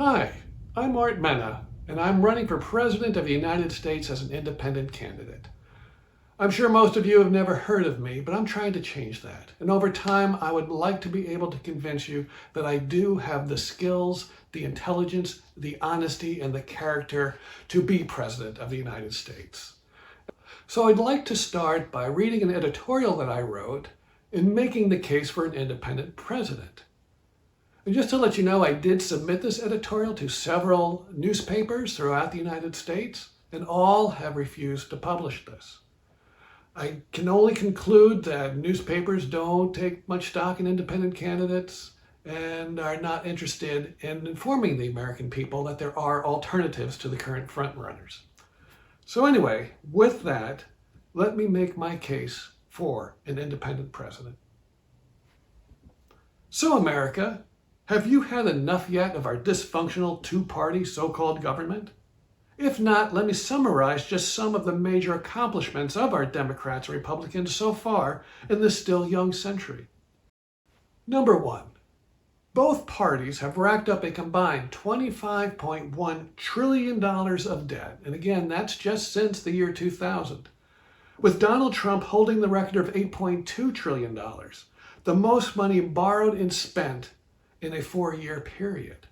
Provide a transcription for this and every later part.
Hi, I'm Menna, and I'm running for President of the United States as an independent candidate. I'm sure most of you have never heard of me, but I'm trying to change that. And over time, I would like to be able to convince you that I do have the skills, the intelligence, the honesty, and the character to be President of the United States. So I'd like to start by reading an editorial that I wrote in making the case for an independent president. And just to let you know, I did submit this editorial to several newspapers throughout the United States, and all have refused to publish this. I can only conclude that newspapers don't take much stock in independent candidates and are not interested in informing the American people that there are alternatives to the current frontrunners. So anyway, with that, let me make my case for an independent president. So America, have you had enough yet of our dysfunctional two-party so-called government? If not, let me summarize just some of the major accomplishments of our Democrats and Republicans so far in this still young century. Number one, both parties have racked up a combined $25.1 trillion of debt. And again, that's just since the year 2000. With Donald Trump holding the record of $8.2 trillion, the most money borrowed and spent in a 4-year period.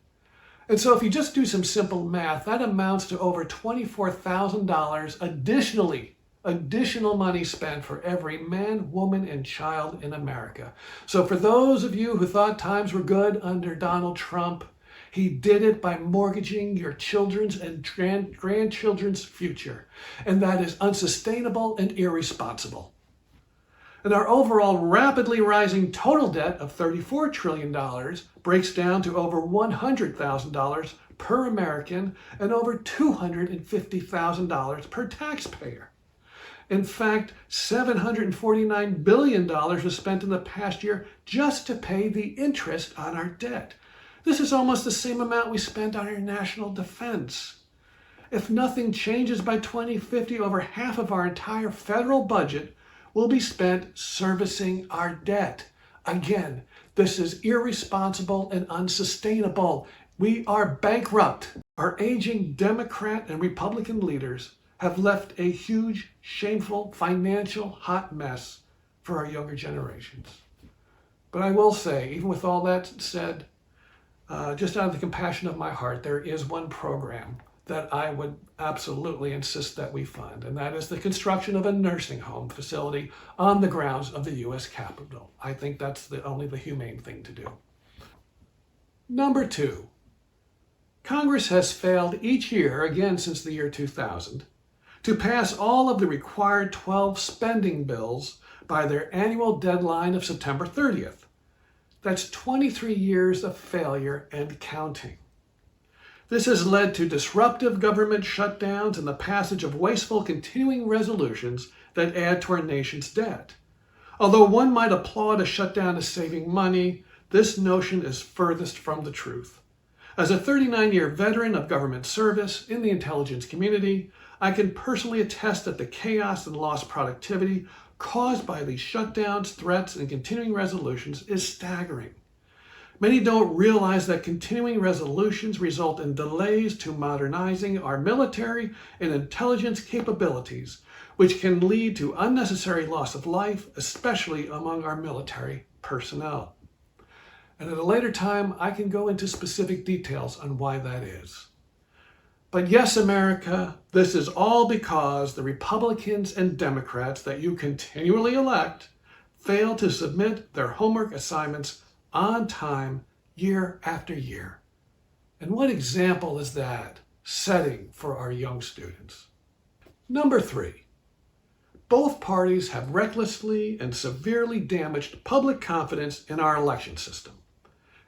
And so if you just do some simple math, that amounts to over $24,000 additional money spent for every man, woman, and child in America. So for those of you who thought times were good under Donald Trump, he did it by mortgaging your children's and grandchildren's future. And that is unsustainable and irresponsible. And our overall rapidly rising total debt of $34 trillion breaks down to over $100,000 per American and over $250,000 per taxpayer. In fact, $749 billion was spent in the past year just to pay the interest on our debt. This is almost the same amount we spent on our national defense. If nothing changes by 2050, over half of our entire federal budget will be spent servicing our debt. Again, this is irresponsible and unsustainable. We are bankrupt. Our aging Democrat and Republican leaders have left a huge, shameful, financial hot mess for our younger generations. But I will say, even with all that said, just out of the compassion of my heart, there is one program that I would absolutely insist that we fund, and that is the construction of a nursing home facility on the grounds of the U.S. Capitol. I think that's only the humane thing to do. Number two, Congress has failed each year, again since the year 2000, to pass all of the required 12 spending bills by their annual deadline of September 30th. That's 23 years of failure and counting. This has led to disruptive government shutdowns and the passage of wasteful continuing resolutions that add to our nation's debt. Although one might applaud a shutdown as saving money, this notion is furthest from the truth. As a 39-year veteran of government service in the intelligence community, I can personally attest that the chaos and lost productivity caused by these shutdowns, threats, and continuing resolutions is staggering. Many don't realize that continuing resolutions result in delays to modernizing our military and intelligence capabilities, which can lead to unnecessary loss of life, especially among our military personnel. And at a later time, I can go into specific details on why that is. But yes, America, this is all because the Republicans and Democrats that you continually elect fail to submit their homework assignments on time, year after year. And what example is that setting for our young students? Number three, both parties have recklessly and severely damaged public confidence in our election system.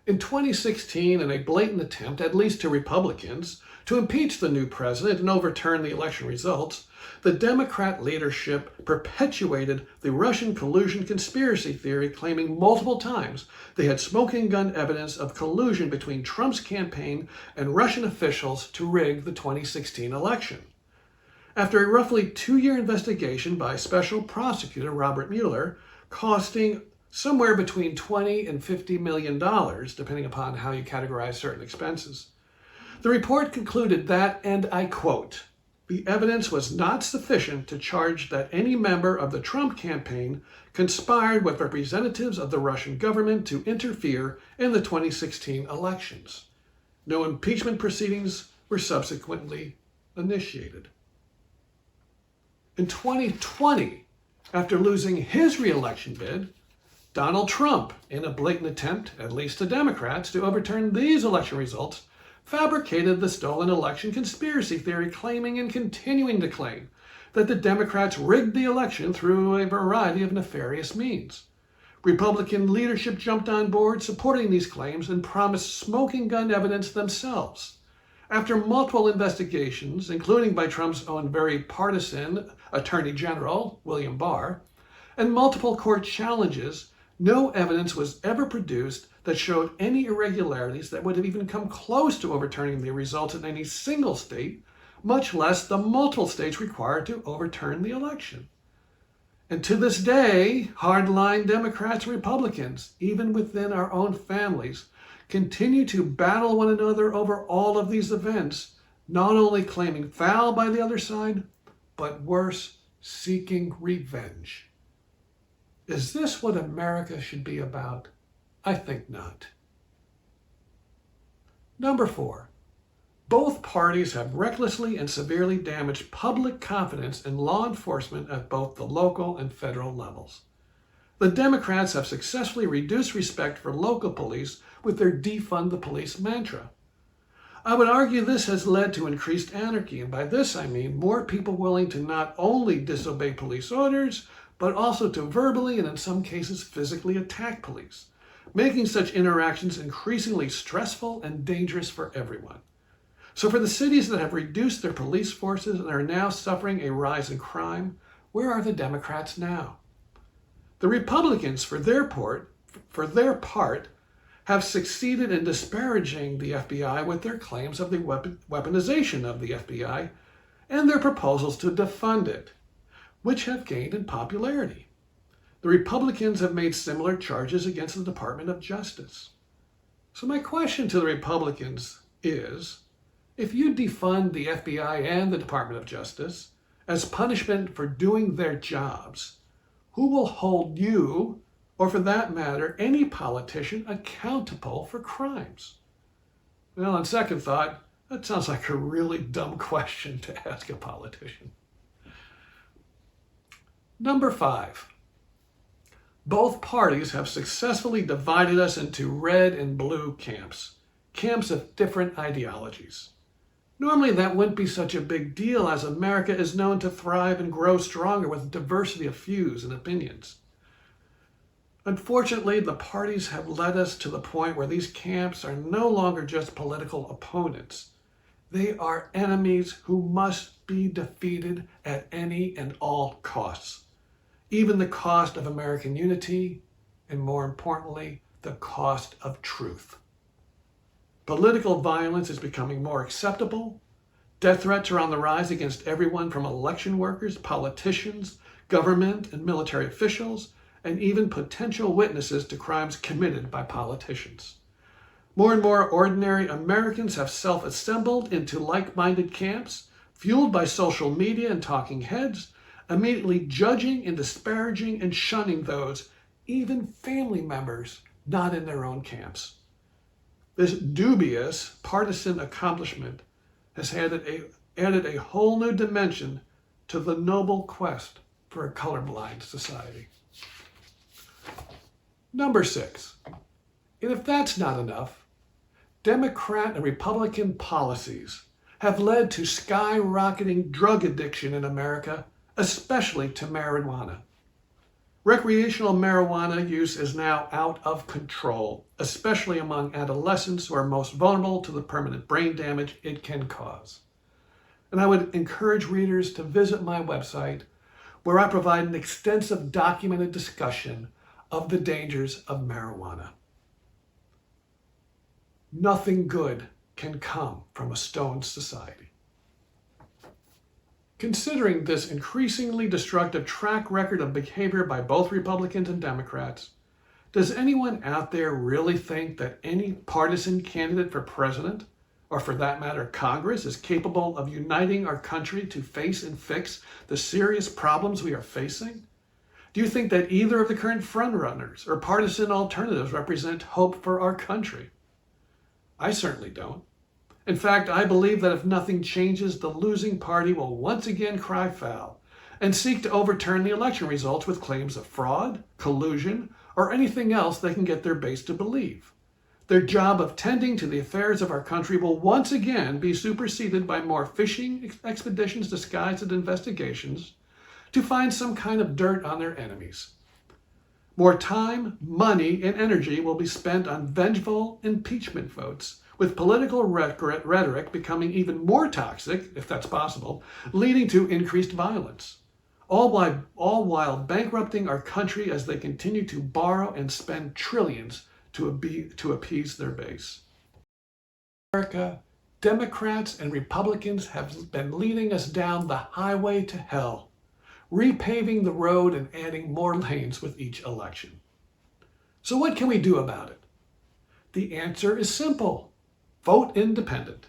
In 2016, in a blatant attempt, at least to Republicans, to impeach the new president and overturn the election results, the Democrat leadership perpetuated the Russian collusion conspiracy theory, claiming multiple times they had smoking gun evidence of collusion between Trump's campaign and Russian officials to rig the 2016 election. After a roughly 2-year investigation by Special Prosecutor Robert Mueller, costing somewhere between $20 and $50 million, depending upon how you categorize certain expenses, The report concluded that, and I quote, "The evidence was not sufficient to charge that any member of the Trump campaign conspired with representatives of the Russian government to interfere in the 2016 elections. No impeachment proceedings were subsequently initiated." In 2020, after losing his re-election bid, Donald Trump, in a blatant attempt, at least to Democrats, to overturn these election results, fabricated the stolen election conspiracy theory, claiming and continuing to claim that the Democrats rigged the election through a variety of nefarious means. Republican leadership jumped on board supporting these claims and promised smoking gun evidence themselves. After multiple investigations, including by Trump's own very partisan Attorney General, William Barr, and multiple court challenges, no evidence was ever produced that showed any irregularities that would have even come close to overturning the results in any single state, much less the multiple states required to overturn the election. And to this day, hardline Democrats and Republicans, even within our own families, continue to battle one another over all of these events, not only claiming foul by the other side, but worse, seeking revenge. Is this what America should be about? I think not. Number 4, both parties have recklessly and severely damaged public confidence in law enforcement at both the local and federal levels. The Democrats have successfully reduced respect for local police with their defund the police mantra. I would argue this has led to increased anarchy, and by this I mean more people willing to not only disobey police orders, but also to verbally and in some cases physically attack police, making such interactions increasingly stressful and dangerous for everyone. So for the cities that have reduced their police forces and are now suffering a rise in crime, where are the Democrats now? The Republicans, for their part, have succeeded in disparaging the FBI with their claims of the weaponization of the FBI and their proposals to defund it, which have gained in popularity. The Republicans have made similar charges against the Department of Justice. So my question to the Republicans is, if you defund the FBI and the Department of Justice as punishment for doing their jobs, who will hold you, or for that matter, any politician, accountable for crimes? Well, on second thought, that sounds like a really dumb question to ask a politician. Number 5, both parties have successfully divided us into red and blue camps of different ideologies. Normally that wouldn't be such a big deal, as America is known to thrive and grow stronger with diversity of views and opinions. Unfortunately, the parties have led us to the point where these camps are no longer just political opponents. They are enemies who must be defeated at any and all costs, even the cost of American unity, and more importantly, the cost of truth. Political violence is becoming more acceptable. Death threats are on the rise against everyone from election workers, politicians, government and military officials, and even potential witnesses to crimes committed by politicians. More and more ordinary Americans have self-assembled into like-minded camps, fueled by social media and talking heads, immediately judging and disparaging and shunning those, even family members, not in their own camps. This dubious partisan accomplishment has added a whole new dimension to the noble quest for a colorblind society. Number 6, and if that's not enough, Democrat and Republican policies have led to skyrocketing drug addiction in America, especially to marijuana. Recreational marijuana use is now out of control, especially among adolescents who are most vulnerable to the permanent brain damage it can cause. And I would encourage readers to visit my website, where I provide an extensive documented discussion of the dangers of marijuana. Nothing good can come from a stoned society. Considering this increasingly destructive track record of behavior by both Republicans and Democrats, does anyone out there really think that any partisan candidate for president or for that matter, Congress, is capable of uniting our country to face and fix the serious problems we are facing? Do you think that either of the current frontrunners or partisan alternatives represent hope for our country? I certainly don't. In fact, I believe that if nothing changes, the losing party will once again cry foul and seek to overturn the election results with claims of fraud, collusion, or anything else they can get their base to believe. Their job of tending to the affairs of our country will once again be superseded by more fishing expeditions disguised as investigations to find some kind of dirt on their enemies. More time, money, and energy will be spent on vengeful impeachment votes, with political rhetoric becoming even more toxic, if that's possible, leading to increased violence, all while bankrupting our country as they continue to borrow and spend trillions to appease their base. America, Democrats and Republicans have been leading us down the highway to hell, repaving the road and adding more lanes with each election. So what can we do about it? The answer is simple. Vote independent.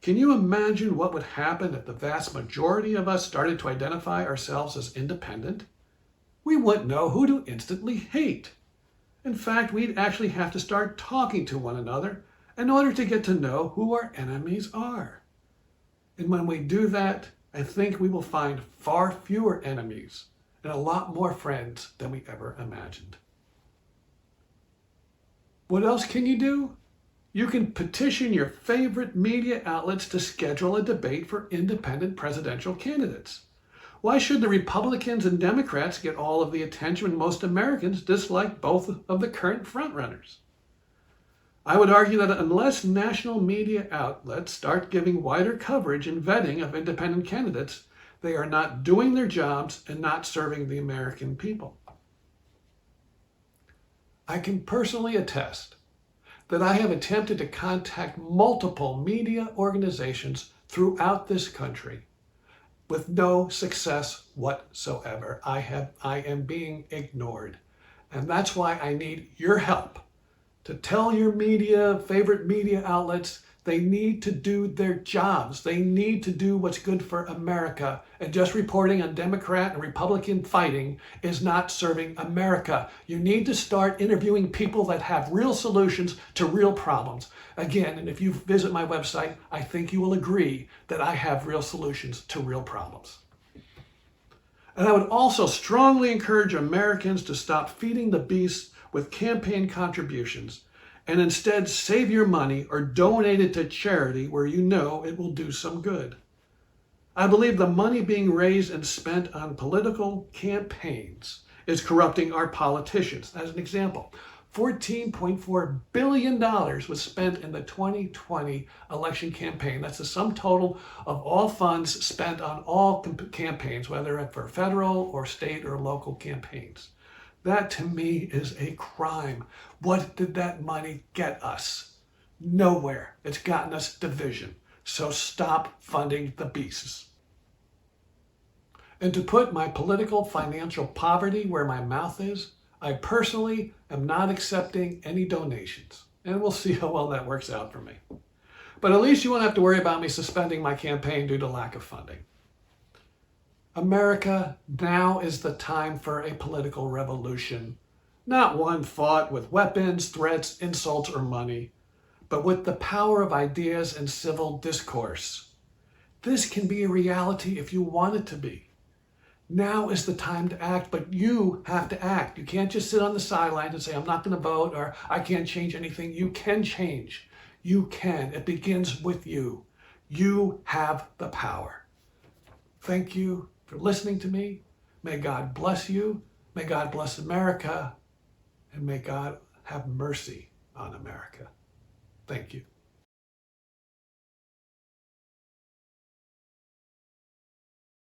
Can you imagine what would happen if the vast majority of us started to identify ourselves as independent? We wouldn't know who to instantly hate. In fact, we'd actually have to start talking to one another in order to get to know who our enemies are. And when we do that, I think we will find far fewer enemies and a lot more friends than we ever imagined. What else can you do? You can petition your favorite media outlets to schedule a debate for independent presidential candidates. Why should the Republicans and Democrats get all of the attention when most Americans dislike both of the current frontrunners? I would argue that unless national media outlets start giving wider coverage and vetting of independent candidates, they are not doing their jobs and not serving the American people. I can personally attest that I have attempted to contact multiple media organizations throughout this country with no success whatsoever. I am being ignored. And that's why I need your help to tell your favorite media outlets, they need to do their jobs. They need to do what's good for America. And just reporting on Democrat and Republican fighting is not serving America. You need to start interviewing people that have real solutions to real problems. Again, and if you visit my website, I think you will agree that I have real solutions to real problems. And I would also strongly encourage Americans to stop feeding the beast with campaign contributions and instead save your money or donate it to charity where you know it will do some good. I believe the money being raised and spent on political campaigns is corrupting our politicians. As an example, $14.4 billion was spent in the 2020 election campaign. That's the sum total of all funds spent on all campaigns, whether for federal or state or local campaigns. That to me is a crime. What did that money get us? Nowhere. It's gotten us division. So stop funding the beasts. And to put my political financial poverty where my mouth is, I personally am not accepting any donations. And we'll see how well that works out for me. But at least you won't have to worry about me suspending my campaign due to lack of funding. America, now is the time for a political revolution. Not one fought with weapons, threats, insults, or money, but with the power of ideas and civil discourse. This can be a reality if you want it to be. Now is the time to act, but you have to act. You can't just sit on the sidelines and say, I'm not going to vote, or I can't change anything. You can change. You can. It begins with you. You have the power. Thank you for listening to me. May God bless you. May God bless America. And may God have mercy on America. Thank you.